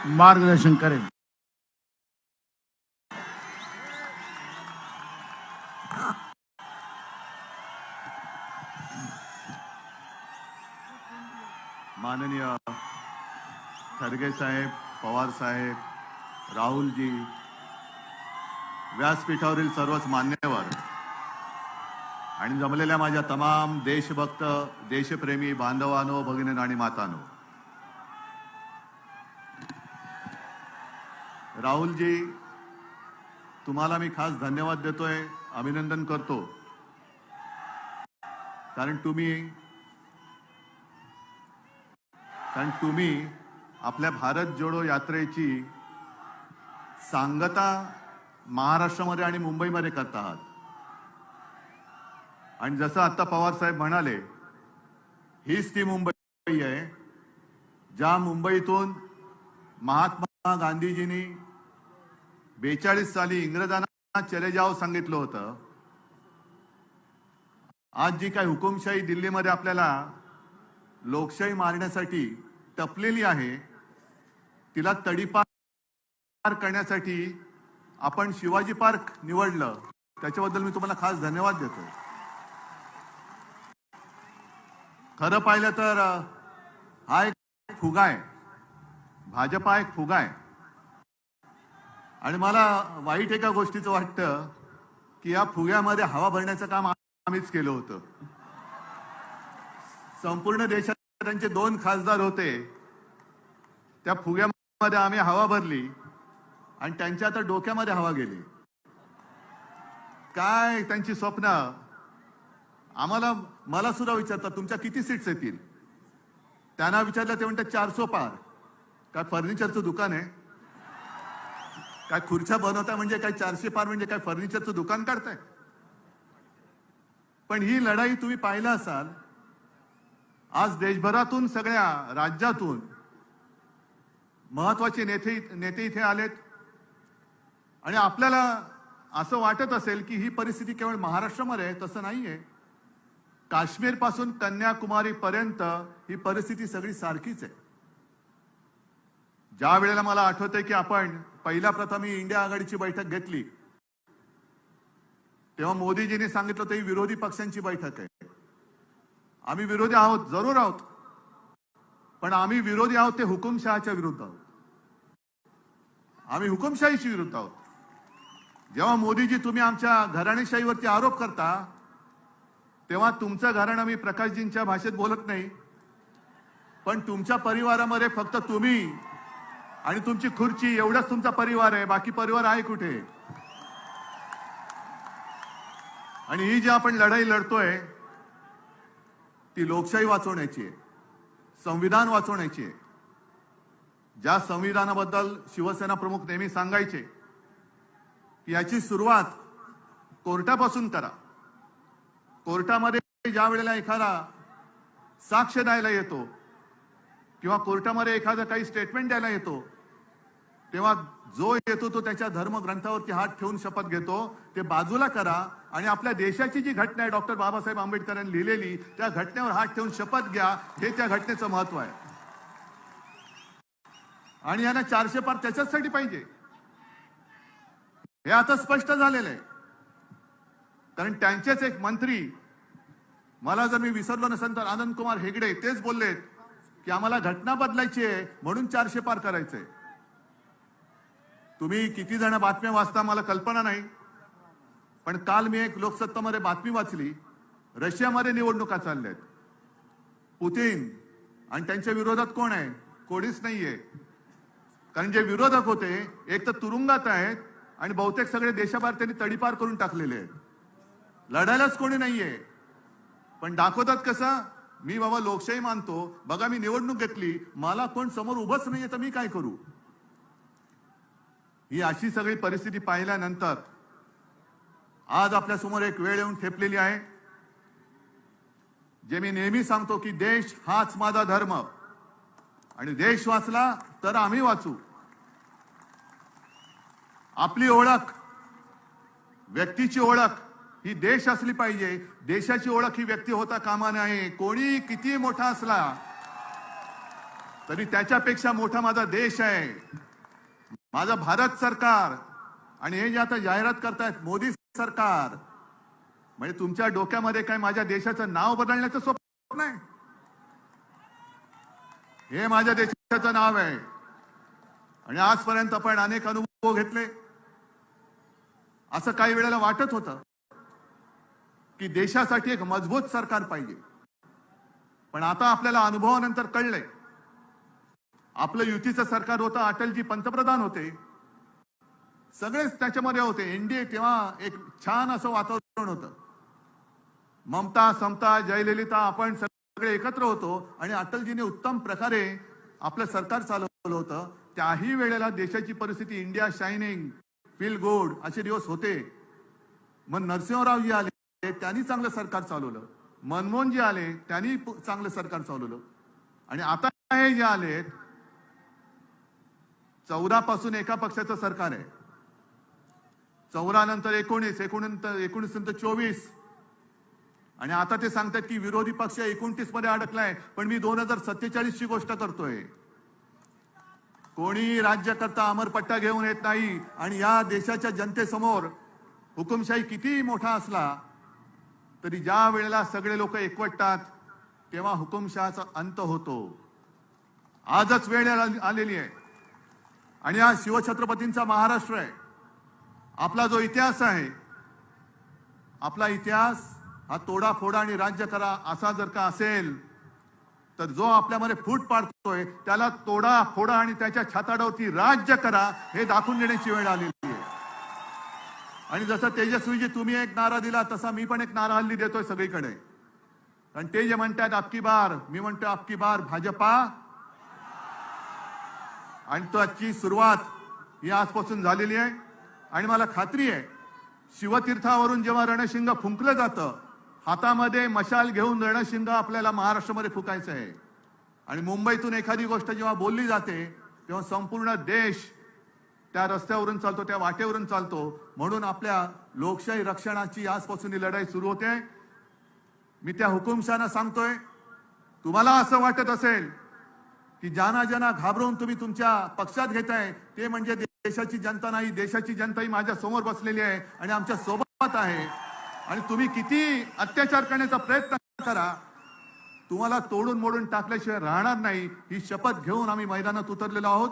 मार्गदर्शन करेल। माननीय खरगे साहेब, पवार साहेब, राहुलजी, व्यासपीठावरील सर्वच मान्यवर आणि जमलेल्या माझ्या तमाम देशभक्त, देशप्रेमी बांधवांनो, भगिनींनो आणि मातांनो, राहुलजी, तुम्हाला मी खास धन्यवाद देतोय, अभिनंदन करतो, कारण तुम्ही आपल्या भारत जोडो यात्रेची सांगता महाराष्ट्रामध्ये आणि मुंबईमध्ये करत आहात। आणि जसं आता पवार साहेब म्हणाले, हीच ती मुंबई आहे ज्या मुंबईतून महात्मा गांधीजींनी 42 साली इंग्रजांना चले जाओ सांगितलं होतं। आज जी काही हुकुमशाही दिल्लीमध्ये आपल्याला लोकशाही मारण्यासाठी टपलेली आहे, तिला तडीपार करण्यासाठी आपण शिवाजी पार्क निवडलं, त्याच्याबद्दल मी तुम्हाला खास धन्यवाद देतो। खरं पाहिलं तर हा एक फुगा आहे, भाजपा एक फुगा आहे। आणि मला वाईट एका गोष्टीचं वाटतं की या फुग्यामध्ये हवा भरण्याचं काम आम्हीच केलं होतं। संपूर्ण देशात त्यांचे 2 खासदार होते, त्या फुग्यामध्ये आम्ही हवा भरली आणि त्यांच्या आता डोक्यामध्ये हवा गेली। काय त्यांची स्वप्न, मला सुद्धा विचारतात तुमच्या किती सीट्स येतील, त्यांना विचारलं ते म्हणतात 400 पार। काय फर्निचरचं दुकान आहे काय? खुर्च्या बनवताय म्हणजे काय 400 पार म्हणजे काय फर्निचरचं दुकान काढताय? पण ही लढाई तुम्ही पाहिला असाल, आज देशभरातून सगळ्या राज्यातून महत्वाचे नेते इथे आलेत आणि आपल्याला असं वाटत असेल की ही परिस्थिती केवळ महाराष्ट्रामध्ये आहे, तसं नाहीये। काश्मीर पासून कन्याकुमारी पर्यंत ही परिस्थिती सगळी सारखीच आहे। ज्या वेळेला मला आठवतंय की आपण पहिल्या प्रथम ही इंडिया आघाडीची बैठक घेतली, तेव्हा मोदीजींनी सांगितलं होतं ही विरोधी पक्षांची बैठक आहे। आम्ही विरोधी आहोत, जरूर आहोत, पण आम्ही विरोधी आहोत ते हुकुमशहाच्या विरुद्ध आहोत, आम्ही हुकुमशाहीची विरुद्ध आहोत। जेव्हा मोदीजी तुम्ही आमच्या घराणेशाहीवरती आरोप करता, तेव्हा तुमचं घराणं मी प्रकाशजींच्या भाषेत बोलत नाही, पण तुमच्या परिवारामध्ये फक्त तुम्ही आणि तुमची खुर्ची एवढाच तुमचा परिवार आहे, बाकी परिवार आहे कुठे? आणि ही जी आपण लढाई लढतोय ती लोकशाही वाचवण्याची आहे, संविधान वाचवण्याची आहे। ज्या संविधानाबद्दल शिवसेना प्रमुख नेहमी सांगायचे की याची सुरुवात कोर्टापासून करा। कोर्टामध्ये ज्या वेळेला एखादा साक्ष द्यायला येतो किंवा कोर्टामध्ये एखादा काही स्टेटमेंट द्यायला येतो, तेव्हा जो येतो तो त्याच्या धर्मग्रंथावरती हात ठेवून शपथ घेतो, ते बाजूला करा आणि आपल्या देशाची जी घटना आहे डॉक्टर बाबासाहेब आंबेडकरांनी लिहिलेली, त्या घटनेवर हात ठेवून शपथ घ्या, हे त्या घटनेचं महत्व आहे। आणि यांना 400 पार त्याच्यासाठी पाहिजे, हे आता स्पष्ट झालेलं आहे। कारण त्यांचेच एक मंत्री, मला जर मी विसरलो नसेल तर आनंद कुमार हेगडे, तेच बोललेत की आम्हाला घटना बदलायची आहे म्हणून 400 पार करायचंय। तुम्ही किती जण बातम्या वाचता मला कल्पना नाही, पण काल मी एक लोकसत्तामध्ये बातमी वाचली, रशियामध्ये निवडणुका चालल्यात, पुतिन आणि त्यांच्या विरोधात कोण आहे? कोणीच नाहीये। कारण जे विरोधक होते एक तर तुरुंगात आहेत आणि बहुतेक सगळे देशाबाहेर त्यांनी तडीपार करून टाकलेले आहेत, लढायलाच कोणी नाहीये। पण दाखवतात कसं, मी बाबा लोकशाही मानतो, बघा मी निवडणूक घेतली, मला कोण समोर उभंच नाहीये तर मी काय करू? ही अशी सगळी परिस्थिती पाहिल्यानंतर आज आपल्या समोर एक वेळ येऊन ठेपलेली आहे, जे मी नेहमी सांगतो की देश हाच माझा धर्म आणि देश वाचला तर आम्ही वाचू। आपली ओळख, व्यक्तीची ओळख ही देश असली पाहिजे, देशाची ओळख ही व्यक्ती होता कामा नये। कोणी किती मोठा असला तरी त्याच्यापेक्षा मोठा माझा देश आहे, माझं भारत सरकार. आणि हे जे आता जाहिरात करतायत मोदी सरकार, म्हणजे तुमच्या डोक्यामध्ये काय माझ्या देशाचं नाव बदलण्याचं स्वप्न आहे? हे माझ्या देशाचं नाव आहे. आणि आजपर्यंत आपण अनेक अनुभव घेतले. असं काही वेळेला वाटत होतं की देशासाठी एक मजबूत सरकार पाहिजे, पण आता आपल्याला अनुभवानंतर कळलंय आपलं युतीचं सरकार होतं, अटलजी पंतप्रधान होते, सगळेच त्याच्यामध्ये होते. एनडीए तेव्हा एक छान असं वातावरण होतं. ममता, समता, जयललिता आपण सगळे एकत्र होतो आणि अटलजीने उत्तम प्रकारे आपलं सरकार चालवलं होतं. त्याही वेळेला देशाची परिस्थिती इंडिया शायनिंग, फील गुड असे दिवस होते. मग नरसिंहरावजी आले, त्यांनी चांगलं सरकार चालवलं. मनमोहनजी आले, त्यांनी चांगलं सरकार चालवलं. आणि आता हे जे आले 14 पासून एका पक्षाचं सरकार आहे, 14 नंतर 19, 19 नंतर 24, आणि आता ते सांगतात की विरोधी पक्ष 29 मध्ये अडकलाय. पण मी 2047 ची गोष्ट करतोय. कोणी राज्यकर्ता अमरपट्टा घेऊन येत नाही. आणि या देशाच्या जनतेसमोर हुकुमशाही किती मोठा असला तरी ज्या वेळेला सगळे लोक एकवटतात तेव्हा हुकुमशहाचा अंत होतो. आजच वेळ आलेली आहे. आणि हा शिवछत्रपतींचा महाराष्ट्र आहे. आपला जो इतिहास आहे, आपला इतिहास हा तोडाफोडा आणि राज्य करा असा जर का असेल तर जो आपल्यामध्ये फूट पाडतोय त्याला तोडा फोडा आणि त्याच्या छाताडावरती राज्य करा हे दाखवून देण्याची वेळ आलेली आहे. आणि जसं तेजस्वीजी तुम्ही एक नारा दिला तसा मी पण एक नारा हल्ली देतोय सगळीकडे. कारण ते जे म्हणतात अबकी बार, मी म्हणतो अबकी बार भाजपा. आणि त्याची सुरुवात ही आजपासून झालेली आहे. आणि मला खात्री आहे शिवतीर्थावरून जेव्हा रणशिंग फुंकलं जातं, हातामध्ये मशाल घेऊन रणशिंग आपल्याला महाराष्ट्रामध्ये फुकायचं आहे. आणि मुंबईतून एखादी गोष्ट जेव्हा बोलली जाते तेव्हा संपूर्ण देश त्या रस्त्यावरून चालतो, त्या वाटेवरून चालतो. म्हणून आपल्या लोकशाही रक्षणाची आजपासून ही लढाई सुरू होते. मी त्या हुकुमशहांना सांगतोय, तुम्हाला असं वाटत असेल की ज्यांना ज्यांना घाबरवून तुम्ही तुमच्या पक्षात घेताय ते म्हणजे देशाची जनता नाही, देशाची जनता ही माझ्या समोर बसलेली आहे आणि आमच्या सोबत आहे. आणि तुम्ही किती अत्याचार करण्याचा प्रयत्न करा, तुम्हाला तोडून मोडून टाकल्याशिवाय राहणार नाही ही शपथ घेऊन आम्ही मैदानात उतरलेलो आहोत.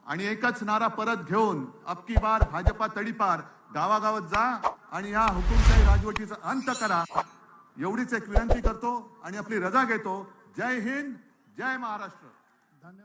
आणि एकच नारा परत घेऊन अबकी बार भाजपा तडीपार, गावागावात जा आणि या हुकुमशाही राजवटीचा अंत करा एवढीच एक विनंती करतो आणि आपली रजा घेतो. जय हिंद, जय महाराष्ट्र. धन्यवाद.